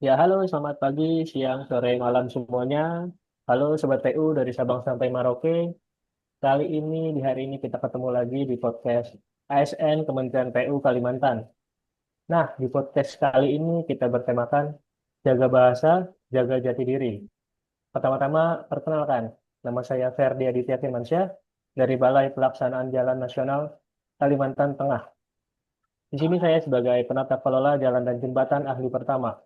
Ya, halo, selamat pagi, siang, sore, malam semuanya. Halo Sobat PU dari Sabang sampai Merauke. Kali ini, di hari ini kita ketemu lagi di podcast ASN Kementerian PU Kalimantan. Nah, di podcast kali ini kita bertemakan jaga bahasa, jaga jati diri. Pertama-tama, perkenalkan, nama saya Ferdi Aditya Firmansyah dari Balai Pelaksanaan Jalan Nasional Kalimantan Tengah. Di sini saya sebagai penata kelola jalan dan jembatan ahli pertama.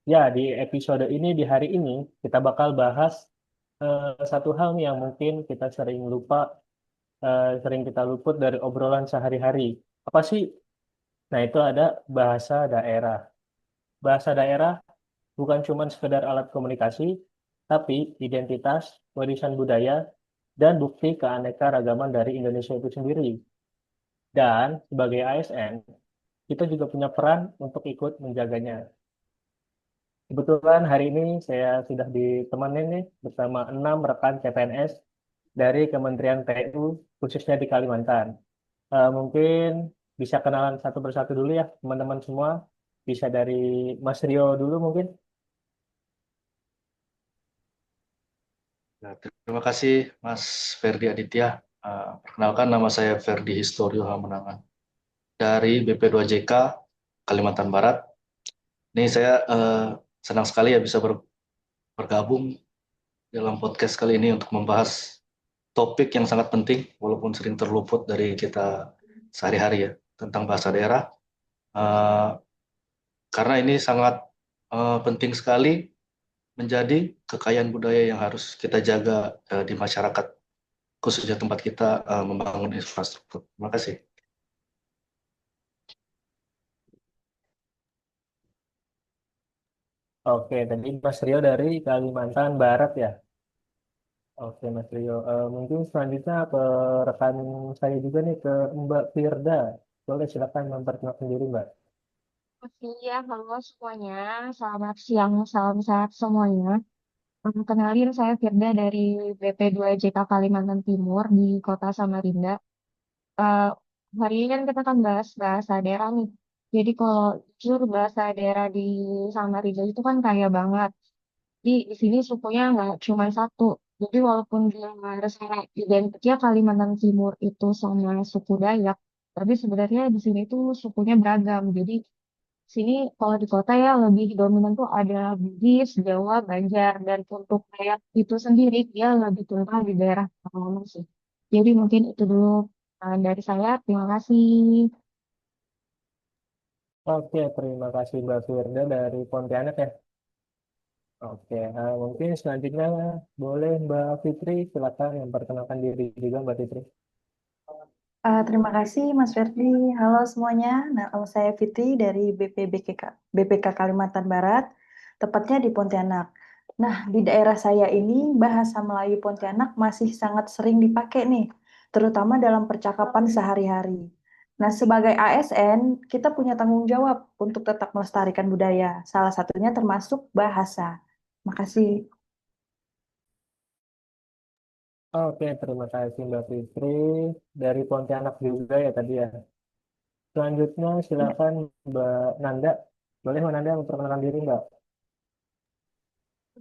Ya, di episode ini, di hari ini, kita bakal bahas satu hal nih yang mungkin kita sering lupa, sering kita luput dari obrolan sehari-hari. Apa sih? Nah, itu ada bahasa daerah. Bahasa daerah bukan cuma sekedar alat komunikasi, tapi identitas, warisan budaya, dan bukti keanekaragaman dari Indonesia itu sendiri. Dan sebagai ASN, kita juga punya peran untuk ikut menjaganya. Kebetulan hari ini saya sudah ditemani nih bersama 6 rekan CPNS dari Kementerian PU khususnya di Kalimantan. Mungkin bisa kenalan satu persatu dulu ya teman-teman semua. Bisa dari Mas Rio dulu mungkin. Ya, terima kasih Mas Ferdi Aditya. Perkenalkan nama saya Ferdi Historio Hamonangan dari BP2JK Kalimantan Barat. Ini saya senang sekali ya bisa bergabung dalam podcast kali ini untuk membahas topik yang sangat penting walaupun sering terluput dari kita sehari-hari ya tentang bahasa daerah. Eh, karena ini sangat penting sekali menjadi kekayaan budaya yang harus kita jaga di masyarakat khususnya tempat kita membangun infrastruktur. Terima kasih. Oke, tadi Mas Rio dari Kalimantan Barat ya. Oke, Mas Rio. Mungkin selanjutnya ke rekan saya juga nih ke Mbak Firda. Boleh silakan memperkenalkan diri Mbak. Oke, ya, halo semuanya. Selamat siang, salam sehat semuanya. Kenalin, saya Firda dari BP2JK Kalimantan Timur di Kota Samarinda. Eh, Hari ini kan kita akan bahas bahasa daerah nih. Jadi kalau jujur bahasa daerah di Samarinda itu kan kaya banget. Di sini sukunya nggak cuma satu. Jadi walaupun dia secara identiknya Kalimantan Timur itu sama suku Dayak, tapi sebenarnya di sini tuh sukunya beragam. Jadi sini kalau di kota ya lebih dominan tuh ada Bugis, Jawa, Banjar, dan untuk kayak itu sendiri dia lebih kental di daerah Pekalongan sih. Jadi mungkin itu dulu dari saya. Terima kasih. Oke, terima kasih Mbak Firda dari Pontianak ya. Oke, mungkin selanjutnya boleh Mbak Fitri, silakan memperkenalkan diri juga Mbak Fitri. Terima kasih Mas Ferdi. Halo semuanya. Nama saya Fitri dari BPK Kalimantan Barat, tepatnya di Pontianak. Nah, di daerah saya ini bahasa Melayu Pontianak masih sangat sering dipakai nih, terutama dalam percakapan sehari-hari. Nah, sebagai ASN, kita punya tanggung jawab untuk tetap melestarikan budaya. Salah satunya termasuk bahasa. Makasih. Oke, terima kasih Mbak Fitri dari Pontianak juga ya tadi ya. Selanjutnya silakan Mbak Nanda. Boleh Mbak Nanda memperkenalkan diri Mbak?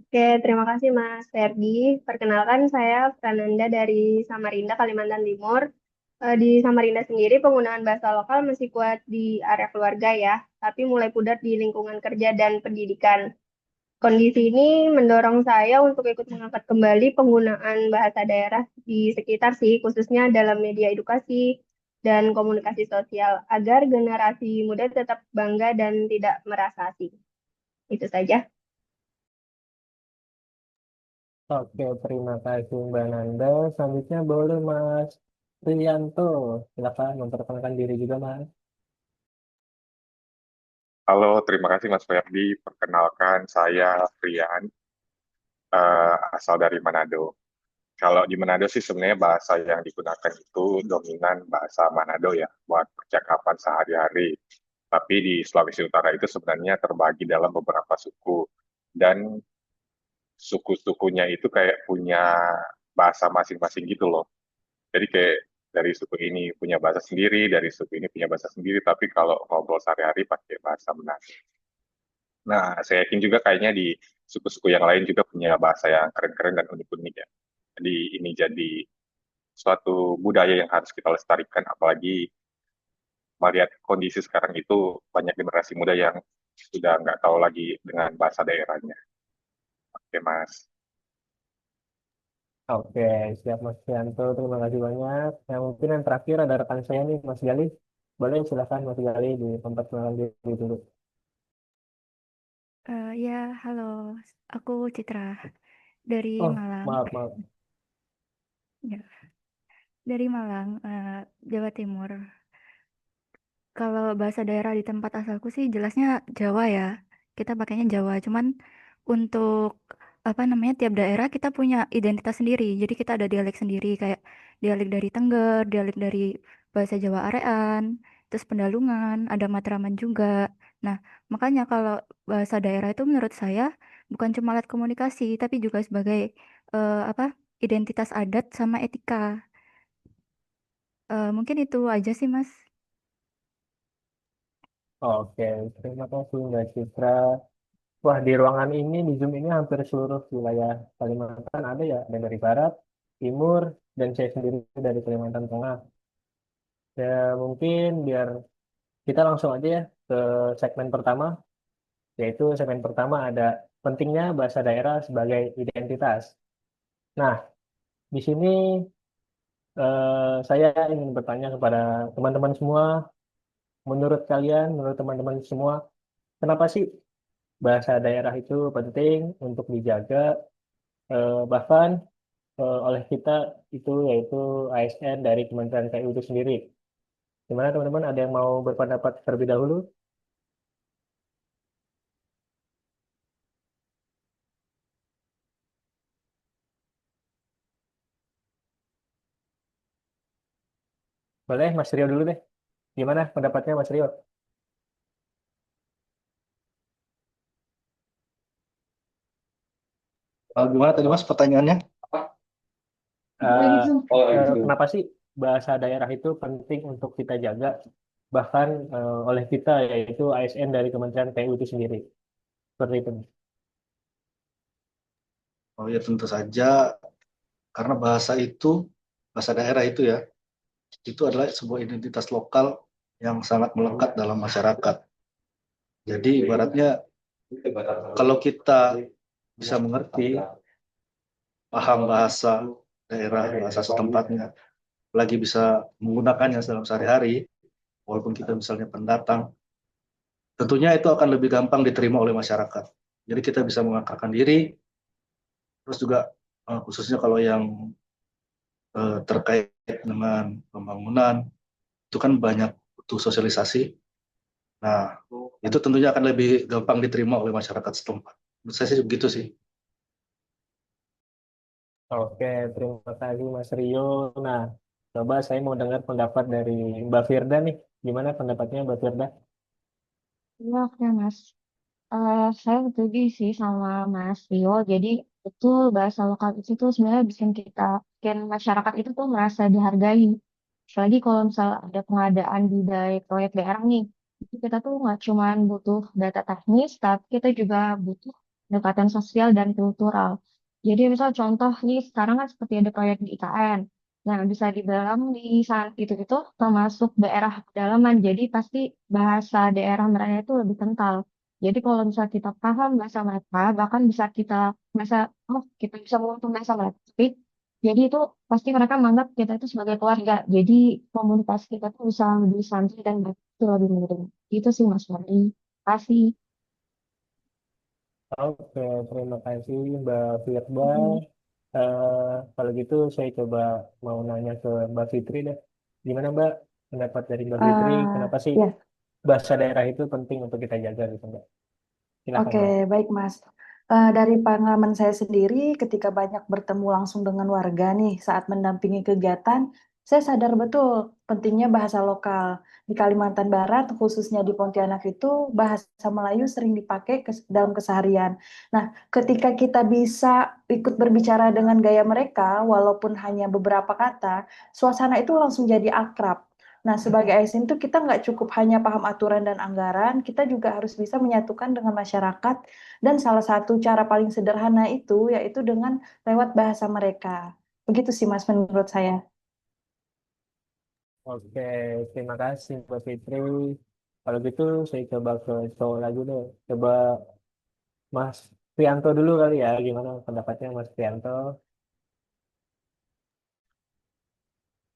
Oke, terima kasih Mas Ferdi. Perkenalkan saya Prananda dari Samarinda, Kalimantan Timur. Di Samarinda sendiri penggunaan bahasa lokal masih kuat di area keluarga ya, tapi mulai pudar di lingkungan kerja dan pendidikan. Kondisi ini mendorong saya untuk ikut mengangkat kembali penggunaan bahasa daerah di sekitar sih, khususnya dalam media edukasi dan komunikasi sosial, agar generasi muda tetap bangga dan tidak merasa asing. Itu saja. Oke, terima kasih Mbak Nanda. Selanjutnya boleh Mas Priyanto. Silakan memperkenalkan diri juga Mas. Halo, terima kasih Mas Ferdi. Perkenalkan, saya Rian, asal dari Manado. Kalau di Manado sih sebenarnya bahasa yang digunakan itu dominan bahasa Manado ya, buat percakapan sehari-hari. Tapi di Sulawesi Utara itu sebenarnya terbagi dalam beberapa suku. Dan suku-sukunya itu kayak punya bahasa masing-masing gitu loh. Jadi kayak dari suku ini punya bahasa sendiri, dari suku ini punya bahasa sendiri, tapi kalau ngobrol sehari-hari pakai bahasa Manado. Nah, saya yakin juga kayaknya di suku-suku yang lain juga punya bahasa yang keren-keren dan unik-unik ya. Jadi ini jadi suatu budaya yang harus kita lestarikan, apalagi melihat kondisi sekarang itu banyak generasi muda yang sudah nggak tahu lagi dengan bahasa daerahnya. Oke, Mas. Oke, siap Mas Yanto, terima kasih banyak. Yang mungkin yang terakhir ada rekan saya nih, Mas Gali. Boleh silakan Mas Gali di tempat kenalan diri dulu. Ya, halo. Aku Citra dari Oh, Malang. maaf, maaf. Ya, dari Malang, Jawa Timur. Kalau bahasa daerah di tempat asalku sih jelasnya Jawa ya. Kita pakainya Jawa. Cuman untuk apa namanya tiap daerah kita punya identitas sendiri. Jadi kita ada dialek sendiri kayak dialek dari Tengger, dialek dari bahasa Jawa Arean, terus Pendalungan, ada Matraman juga. Nah, makanya kalau bahasa daerah itu menurut saya bukan cuma alat komunikasi, tapi juga sebagai apa identitas adat sama etika. Mungkin itu aja sih, Mas. Oke, terima kasih Mbak Citra. Wah, di ruangan ini, di Zoom ini hampir seluruh wilayah Kalimantan ada ya. Ada dari Barat, Timur, dan saya sendiri dari Kalimantan Tengah. Ya, mungkin biar kita langsung aja ya ke segmen pertama, yaitu segmen pertama ada pentingnya bahasa daerah sebagai identitas. Nah, di sini saya ingin bertanya kepada teman-teman semua, menurut kalian, menurut teman-teman semua, kenapa sih bahasa daerah itu penting untuk dijaga, bahkan oleh kita itu yaitu ASN dari Kementerian PU itu sendiri. Gimana teman-teman? Ada yang mau berpendapat terlebih dahulu? Boleh, Mas Rio dulu deh. Gimana pendapatnya Mas Rio? Gimana tadi Mas pertanyaannya? Eh, Kenapa sih bahasa daerah itu penting untuk kita jaga, bahkan oleh kita yaitu ASN dari Kementerian PU itu sendiri? Seperti itu. Oh ya tentu saja karena bahasa daerah itu ya, itu adalah sebuah identitas lokal yang sangat melekat dalam masyarakat. Jadi ibaratnya kalau kita bisa mengerti, paham bahasa daerah, bahasa setempatnya, lagi bisa menggunakannya dalam sehari-hari, walaupun kita misalnya pendatang, tentunya itu akan lebih gampang diterima oleh masyarakat. Jadi kita bisa mengakrabkan diri, terus juga khususnya kalau yang terkait dengan pembangunan, itu kan banyak butuh sosialisasi. Nah, itu tentunya akan lebih gampang diterima oleh masyarakat setempat. Menurut saya sih begitu sih. Oke, terima kasih Mas Rio. Nah, coba saya mau dengar pendapat dari Mbak Firda nih. Gimana pendapatnya Mbak Firda? Iya, oke, Mas. Saya setuju sih sama Mas Rio. Jadi, betul bahasa lokal itu tuh sebenarnya bikin masyarakat itu tuh merasa dihargai. Apalagi kalau misalnya ada pengadaan di proyek daerah nih, itu kita tuh nggak cuma butuh data teknis, tapi kita juga butuh pendekatan sosial dan kultural. Jadi misal contoh nih, sekarang kan seperti ada proyek di IKN. Nah, bisa dibilang di saat itu termasuk daerah pedalaman. Jadi pasti bahasa daerah mereka itu lebih kental. Jadi kalau misalnya kita paham bahasa mereka, bahkan kita bisa menguntung bahasa mereka. Jadi itu pasti mereka menganggap kita itu sebagai keluarga. Jadi komunikasi kita tuh bisa lebih santai dan itu lebih mudah. Itu sih Mas Ferdi. Kasih. Oke, terima kasih Mbak Firda. Mm-mm. Kalau gitu saya coba mau nanya ke Mbak Fitri deh. Gimana Mbak pendapat dari Mbak Fitri? Kenapa sih Ya, bahasa daerah itu penting untuk kita jaga gitu Mbak? Silakan oke, Mbak. baik Mas. Dari pengalaman saya sendiri, ketika banyak bertemu langsung dengan warga nih saat mendampingi kegiatan, saya sadar betul pentingnya bahasa lokal. Di Kalimantan Barat, khususnya di Pontianak itu, bahasa Melayu sering dipakai dalam keseharian. Nah, ketika kita bisa ikut berbicara dengan gaya mereka, walaupun hanya beberapa kata, suasana itu langsung jadi akrab. Nah, sebagai ASN itu kita nggak cukup hanya paham aturan dan anggaran, kita juga harus bisa menyatukan dengan masyarakat. Dan salah satu cara paling sederhana itu yaitu dengan lewat bahasa mereka. Begitu sih Mas menurut saya. Oke, terima kasih Mbak Fitri. Kalau gitu saya coba ke cowok lagi deh. Coba Mas Prianto dulu kali ya. Gimana pendapatnya Mas Prianto?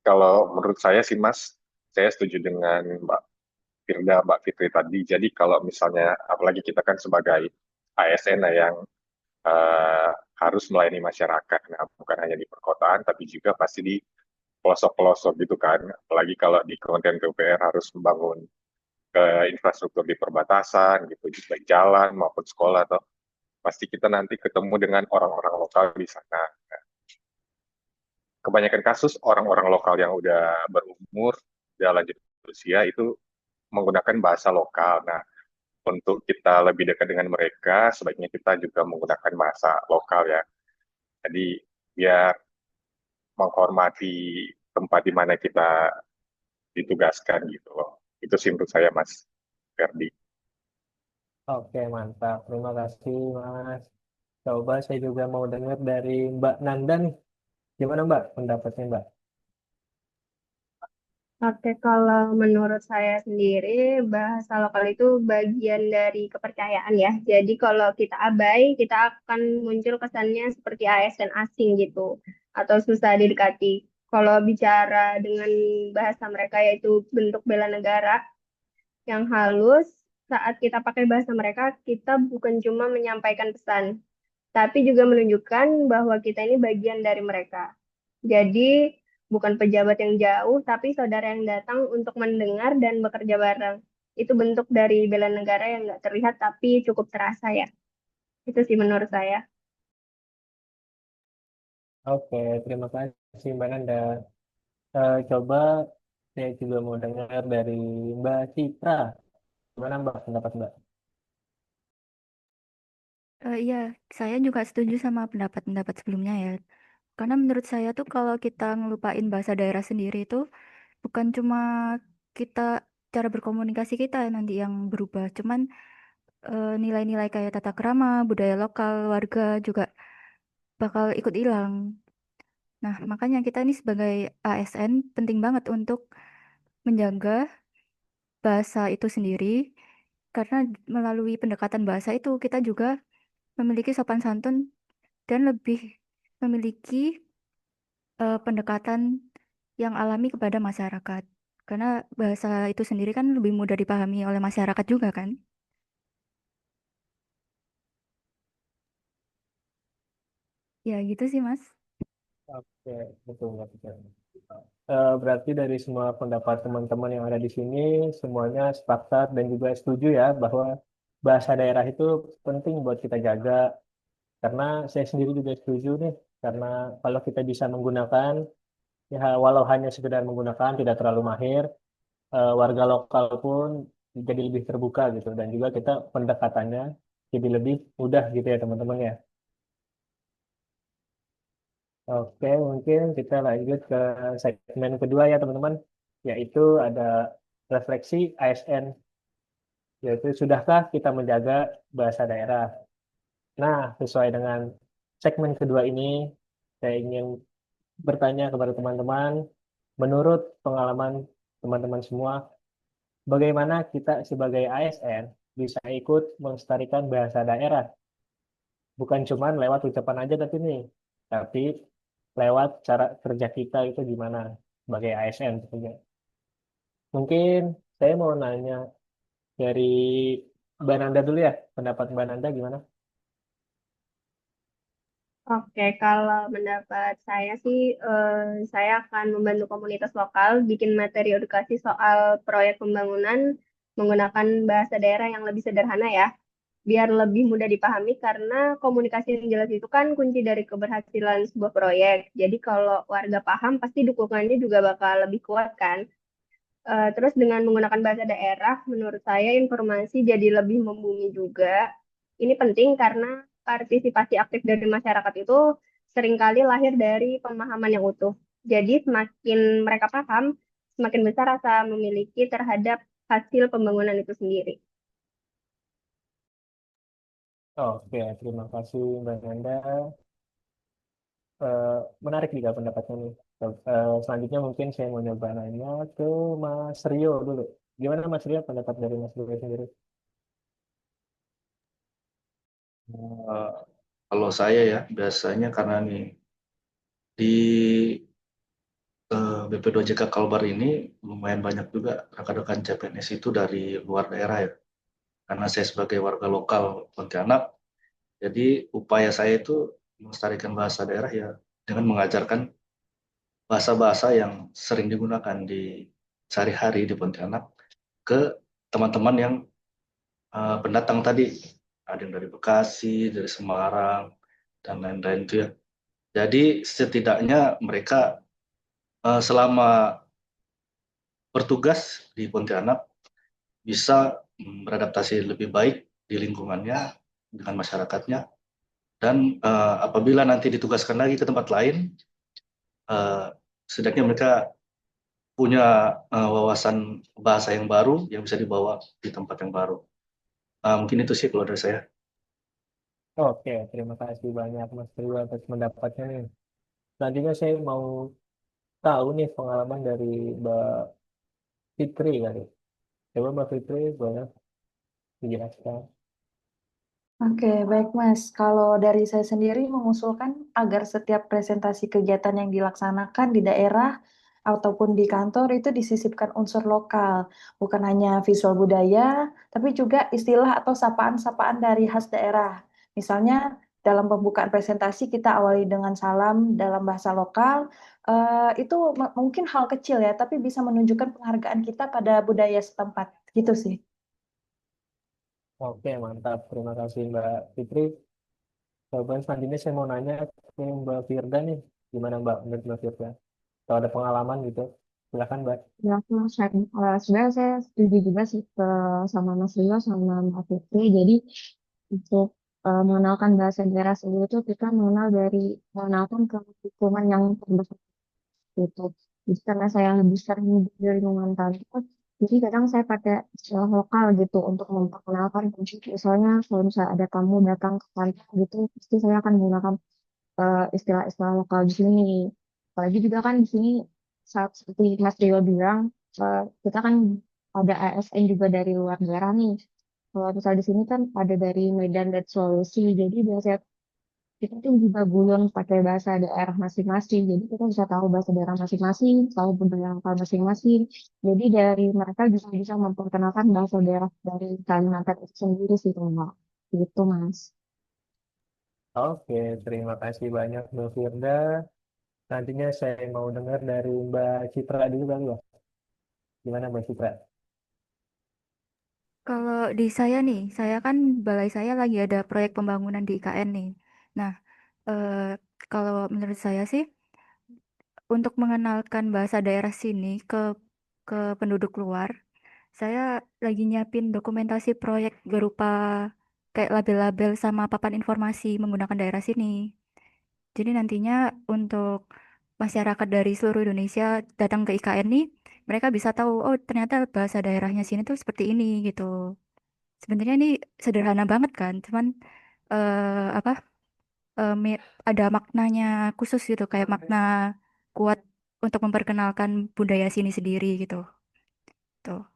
Kalau menurut saya sih Mas, saya setuju dengan Mbak Firda, Mbak Fitri tadi. Jadi kalau misalnya, apalagi kita kan sebagai ASN yang eh, harus melayani masyarakat, nah bukan hanya di perkotaan, tapi juga pasti di pelosok-pelosok gitu kan. Apalagi kalau di Kementerian PUPR harus membangun infrastruktur di perbatasan gitu, baik jalan maupun sekolah, atau pasti kita nanti ketemu dengan orang-orang lokal di sana. Kebanyakan kasus orang-orang lokal yang udah berumur, udah lanjut usia itu menggunakan bahasa lokal. Nah, untuk kita lebih dekat dengan mereka, sebaiknya kita juga menggunakan bahasa lokal ya. Jadi biar menghormati tempat di mana kita ditugaskan gitu loh. Itu sih menurut saya Mas Ferdi. Oke, mantap. Terima kasih Mas. Coba saya juga mau dengar dari Mbak Nanda nih. Gimana Mbak pendapatnya Mbak? Oke, kalau menurut saya sendiri, bahasa lokal itu bagian dari kepercayaan ya. Jadi kalau kita abai, kita akan muncul kesannya seperti ASN asing gitu, atau susah didekati. Kalau bicara dengan bahasa mereka yaitu bentuk bela negara yang halus, saat kita pakai bahasa mereka, kita bukan cuma menyampaikan pesan, tapi juga menunjukkan bahwa kita ini bagian dari mereka. Jadi, bukan pejabat yang jauh, tapi saudara yang datang untuk mendengar dan bekerja bareng. Itu bentuk dari bela negara yang nggak terlihat, tapi cukup terasa ya. Itu sih menurut saya. Oke, terima kasih Mbak Nanda. Coba saya juga mau dengar dari Mbak Citra. Gimana Mbak pendapat Mbak? Iya, saya juga setuju sama pendapat-pendapat sebelumnya ya. Karena menurut saya tuh kalau kita ngelupain bahasa daerah sendiri itu bukan cuma kita cara berkomunikasi kita nanti yang berubah, cuman nilai-nilai kayak tata krama, budaya lokal, warga juga bakal ikut hilang. Nah, makanya kita ini sebagai ASN penting banget untuk menjaga bahasa itu sendiri karena melalui pendekatan bahasa itu kita juga memiliki sopan santun dan lebih memiliki pendekatan yang alami kepada masyarakat. Karena bahasa itu sendiri kan lebih mudah dipahami oleh masyarakat juga kan. Ya gitu sih Mas. Oke, betul Mbak Citra. Berarti dari semua pendapat teman-teman yang ada di sini, semuanya sepakat dan juga setuju ya bahwa bahasa daerah itu penting buat kita jaga. Karena saya sendiri juga setuju nih, karena kalau kita bisa menggunakan, ya walau hanya sekedar menggunakan, tidak terlalu mahir, warga lokal pun jadi lebih terbuka gitu. Dan juga kita pendekatannya jadi lebih mudah gitu ya teman-teman ya. Oke, mungkin kita lanjut ke segmen kedua ya teman-teman, yaitu ada refleksi ASN, yaitu sudahkah kita menjaga bahasa daerah. Nah, sesuai dengan segmen kedua ini, saya ingin bertanya kepada teman-teman, menurut pengalaman teman-teman semua, bagaimana kita sebagai ASN bisa ikut melestarikan bahasa daerah? Bukan cuma lewat ucapan aja tapi lewat cara kerja kita itu gimana sebagai ASN tentunya. Mungkin saya mau nanya dari Mbak Nanda dulu ya, pendapat Mbak Nanda gimana? Oke, kalau mendapat saya sih, saya akan membantu komunitas lokal bikin materi edukasi soal proyek pembangunan menggunakan bahasa daerah yang lebih sederhana ya, biar lebih mudah dipahami karena komunikasi yang jelas itu kan kunci dari keberhasilan sebuah proyek. Jadi kalau warga paham, pasti dukungannya juga bakal lebih kuat kan. Terus dengan menggunakan bahasa daerah, menurut saya informasi jadi lebih membumi juga. Ini penting karena partisipasi aktif dari masyarakat itu seringkali lahir dari pemahaman yang utuh. Jadi semakin mereka paham, semakin besar rasa memiliki terhadap hasil pembangunan itu sendiri. Oke, terima kasih Mbak Nanda. Eh, Menarik juga pendapatnya nih. Selanjutnya mungkin saya mau nyoba nanya ke Mas Rio dulu. Gimana Mas Rio pendapat dari Mas Rio sendiri? Eh, Kalau saya ya biasanya karena nih di BP2JK Kalbar ini lumayan banyak juga rekan-rekan CPNS itu dari luar daerah ya. Karena saya sebagai warga lokal Pontianak, jadi upaya saya itu melestarikan bahasa daerah ya dengan mengajarkan bahasa-bahasa yang sering digunakan di sehari-hari di Pontianak ke teman-teman yang pendatang tadi. Ada yang dari Bekasi, dari Semarang, dan lain-lain itu ya. Jadi setidaknya mereka selama bertugas di Pontianak bisa beradaptasi lebih baik di lingkungannya dengan masyarakatnya dan apabila nanti ditugaskan lagi ke tempat lain, setidaknya mereka punya wawasan bahasa yang baru yang bisa dibawa di tempat yang baru. Mungkin itu sih kalau dari saya. Oke, terima kasih banyak Mas Rio atas pendapatnya nih. Selanjutnya saya mau tahu nih pengalaman dari Mbak Fitri kali. Coba Mbak Fitri boleh dijelaskan. Oke, baik Mas. Kalau dari saya sendiri mengusulkan agar setiap presentasi kegiatan yang dilaksanakan di daerah ataupun di kantor itu disisipkan unsur lokal, bukan hanya visual budaya, tapi juga istilah atau sapaan-sapaan dari khas daerah. Misalnya dalam pembukaan presentasi kita awali dengan salam dalam bahasa lokal, itu mungkin hal kecil ya, tapi bisa menunjukkan penghargaan kita pada budaya setempat. Gitu sih. Oke, mantap. Terima kasih Mbak Fitri. Coba selanjutnya saya mau nanya ke Mbak Firda nih. Gimana Mbak menurut Mbak Firda? Kalau ada pengalaman gitu, silakan Mbak. Ya, aku share. Sebenarnya saya setuju juga sih sama Mas Rio sama Mbak Fitri. Jadi untuk mengenalkan bahasa daerah sendiri itu kita mengenalkan ke lingkungan yang terdekat gitu. Jadi karena saya lebih sering di lingkungan kantor, jadi kadang saya pakai istilah lokal gitu untuk memperkenalkan. Misalnya kalau misalnya ada tamu datang ke kantor gitu, pasti saya akan menggunakan istilah-istilah lokal di sini. Apalagi juga kan di sini saat seperti Mas Rio bilang, kita kan ada ASN juga dari luar daerah nih. Kalau misalnya di sini kan ada dari Medan dan Sulawesi, jadi biasanya kita tuh juga guyon pakai bahasa daerah masing-masing. Jadi kita bisa tahu bahasa daerah masing-masing, tahu budaya lokal masing-masing. Jadi dari mereka juga bisa memperkenalkan bahasa daerah dari Kalimantan itu sendiri sih, Mbak. Gitu, Mas. Oke, terima kasih banyak Mbak Firda. Nantinya saya mau dengar dari Mbak Citra dulu kali ya. Gimana Mbak Citra? Kalau di saya nih, saya kan balai saya lagi ada proyek pembangunan di IKN nih. Nah, eh, kalau menurut saya sih, untuk mengenalkan bahasa daerah sini ke penduduk luar, saya lagi nyiapin dokumentasi proyek berupa kayak label-label sama papan informasi menggunakan daerah sini. Jadi nantinya untuk masyarakat dari seluruh Indonesia datang ke IKN nih, mereka bisa tahu, oh ternyata bahasa daerahnya sini tuh seperti ini gitu. Sebenarnya ini sederhana banget kan, cuman apa ada maknanya khusus gitu, kayak makna kuat untuk memperkenalkan budaya sini sendiri gitu. Tuh.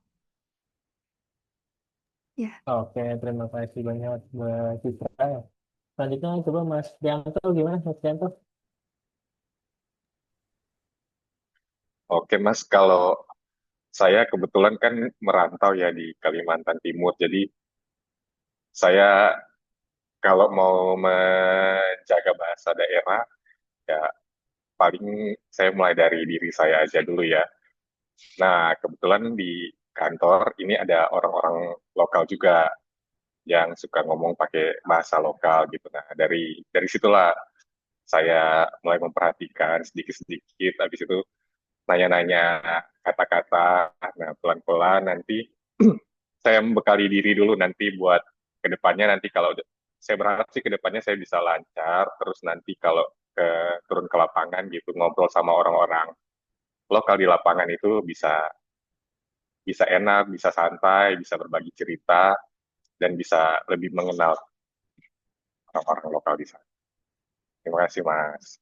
Ya. Oke, terima kasih banyak Mbak Citra. Selanjutnya coba Mas Prianto, gimana Mas Prianto? Oke Mas, kalau saya kebetulan kan merantau ya di Kalimantan Timur, jadi saya kalau mau menjaga bahasa daerah, ya paling saya mulai dari diri saya aja dulu ya. Nah, kebetulan di kantor ini ada orang-orang lokal juga yang suka ngomong pakai bahasa lokal gitu. Nah, dari situlah saya mulai memperhatikan sedikit-sedikit, habis itu nanya-nanya kata-kata. Nah, pelan-pelan nanti saya membekali diri dulu nanti buat kedepannya nanti kalau saya berharap sih kedepannya saya bisa lancar, terus nanti kalau turun ke lapangan gitu ngobrol sama orang-orang. lokal di lapangan itu bisa bisa enak, bisa santai, bisa berbagi cerita, dan bisa lebih mengenal orang-orang lokal di sana. Terima kasih, Mas.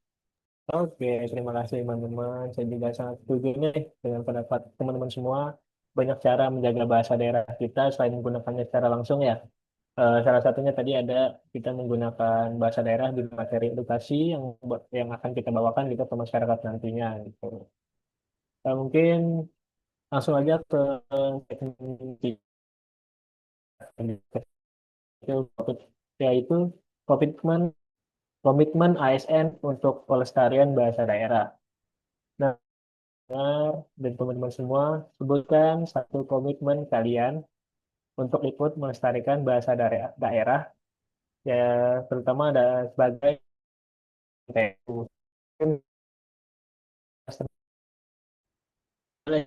Oke, terima kasih teman-teman. Saya juga sangat setuju nih dengan pendapat teman-teman semua. Banyak cara menjaga bahasa daerah kita selain menggunakannya secara langsung ya. Salah satunya tadi ada kita menggunakan bahasa daerah di materi edukasi yang akan kita bawakan gitu ke masyarakat nantinya gitu. Mungkin langsung aja ke teknik topik, yaitu komitmen komitmen ASN untuk pelestarian bahasa daerah. Nah, dan teman-teman semua sebutkan satu komitmen kalian untuk ikut melestarikan bahasa daerah ya, terutama ada sebagai TU.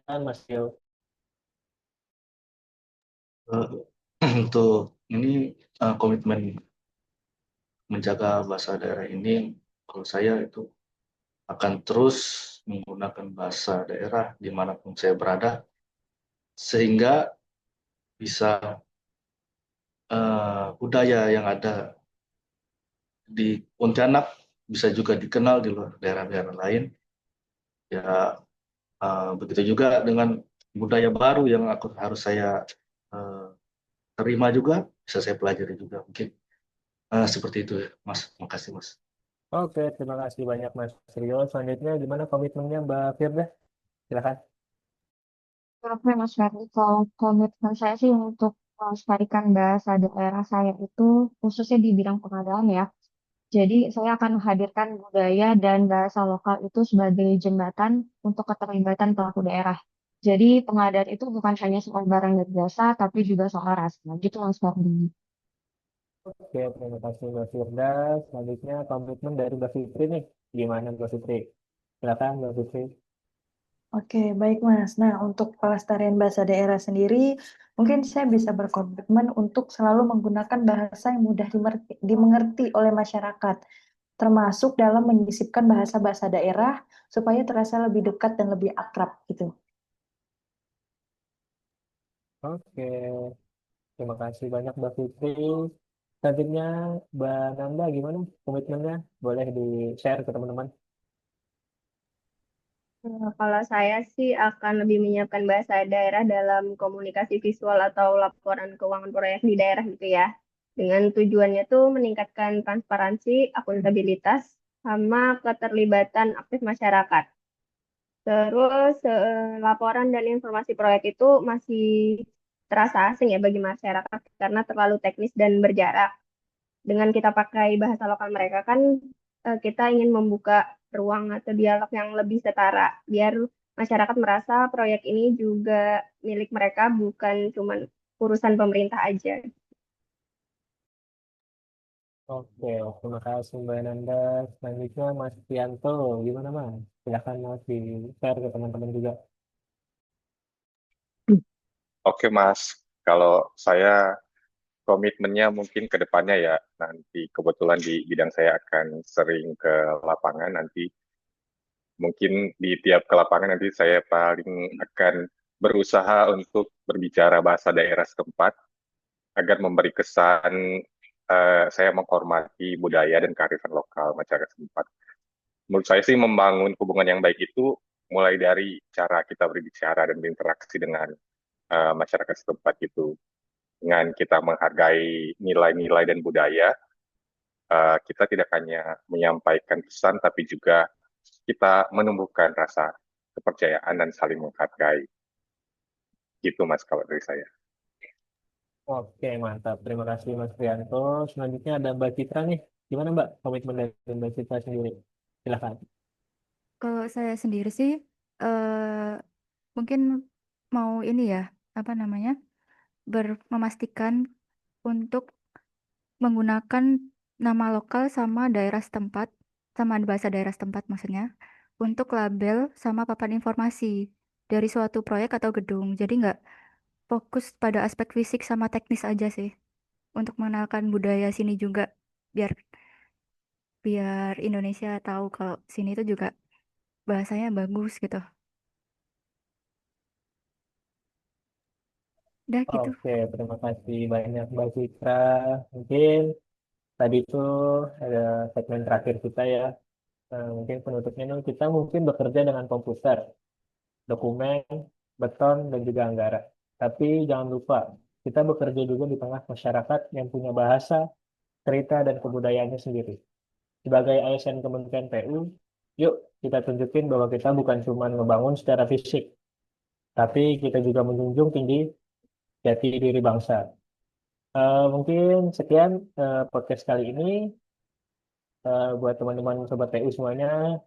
Mas Rio. Eh, untuk ini komitmen menjaga bahasa daerah ini, kalau saya itu akan terus menggunakan bahasa daerah dimanapun saya berada, sehingga bisa budaya yang ada di Pontianak bisa juga dikenal di luar daerah-daerah lain. Ya, begitu juga dengan budaya baru yang harus saya eh, terima juga, bisa saya pelajari juga. Mungkin seperti itu ya, Mas. Makasih, Mas. Oke, terima kasih banyak Mas Rio. Selanjutnya gimana komitmennya Mbak Firda? Silakan. Oke, Mas Ferdi, kalau komitmen saya sih untuk melestarikan bahasa daerah saya itu khususnya di bidang pengadaan ya. Jadi saya akan menghadirkan budaya dan bahasa lokal itu sebagai jembatan untuk keterlibatan pelaku daerah. Jadi pengadaan itu bukan hanya soal barang dan jasa, tapi juga soal rasa. Gitu Mas Ferdi. Oke, terima kasih Mbak Firda. Selanjutnya komitmen dari Mbak Fitri nih. Gimana Mbak Fitri? Silakan Mbak Fitri. Oke, baik Mas. Nah, untuk pelestarian bahasa daerah sendiri, mungkin saya bisa berkomitmen untuk selalu menggunakan bahasa yang mudah dimengerti oleh masyarakat, termasuk dalam menyisipkan bahasa-bahasa daerah supaya terasa lebih dekat dan lebih akrab gitu. Oke, terima kasih banyak Mbak Fitri. Selanjutnya Mbak Nanda gimana komitmennya? Boleh di-share ke teman-teman. Kalau saya sih akan lebih menyiapkan bahasa daerah dalam komunikasi visual atau laporan keuangan proyek di daerah gitu ya. Dengan tujuannya tuh meningkatkan transparansi, akuntabilitas, sama keterlibatan aktif masyarakat. Terus laporan dan informasi proyek itu masih terasa asing ya bagi masyarakat karena terlalu teknis dan berjarak. Dengan kita pakai bahasa lokal mereka kan kita ingin membuka ruang atau dialog yang lebih setara biar masyarakat merasa proyek ini juga milik mereka bukan cuma urusan pemerintah aja. Oke, terima kasih Mbak Nanda. Selanjutnya Mas Prianto. Gimana Mas? Silakan Mas di-share ke teman-teman juga. Oke, Mas. Kalau saya komitmennya mungkin ke depannya ya, nanti kebetulan di bidang saya akan sering ke lapangan, nanti mungkin di tiap ke lapangan nanti saya paling akan berusaha untuk berbicara bahasa daerah setempat agar memberi kesan saya menghormati budaya dan kearifan lokal masyarakat setempat. Menurut saya sih membangun hubungan yang baik itu mulai dari cara kita berbicara dan berinteraksi dengan masyarakat setempat itu. Dengan kita menghargai nilai-nilai dan budaya, kita tidak hanya menyampaikan pesan, tapi juga kita menumbuhkan rasa kepercayaan dan saling menghargai. Gitu, Mas, kalau dari saya. Oke, mantap. Terima kasih Mas Prianto. Selanjutnya ada Mbak Citra nih. Gimana Mbak komitmen dari Mbak Citra sendiri? Silakan. Kalau saya sendiri sih eh mungkin mau ini ya, apa namanya? Memastikan untuk menggunakan nama lokal sama daerah setempat, sama bahasa daerah setempat maksudnya, untuk label sama papan informasi dari suatu proyek atau gedung. Jadi nggak fokus pada aspek fisik sama teknis aja sih, untuk mengenalkan budaya sini juga, biar biar Indonesia tahu kalau sini itu juga bahasanya bagus gitu. Udah gitu. Oke, terima kasih banyak Mbak Citra. Mungkin tadi itu ada segmen terakhir kita ya. Mungkin penutupnya itu kita mungkin bekerja dengan komputer, dokumen, beton, dan juga anggaran. Tapi jangan lupa, kita bekerja juga di tengah masyarakat yang punya bahasa, cerita, dan kebudayaannya sendiri. Sebagai ASN Kementerian PU, yuk kita tunjukin bahwa kita bukan cuma ngebangun secara fisik, tapi kita juga menjunjung tinggi jati diri bangsa. Mungkin sekian podcast kali ini. Buat teman-teman Sobat PU semuanya,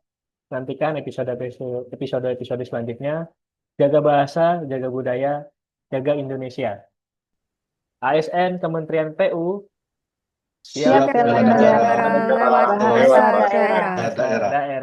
nantikan episode selanjutnya. Jaga bahasa, jaga budaya, jaga Indonesia. ASN Kementerian PU siap Siap Siap bela bela Bela negara negara negara lewat lewat bahasa bahasa bahasa daerah. daerah. daerah.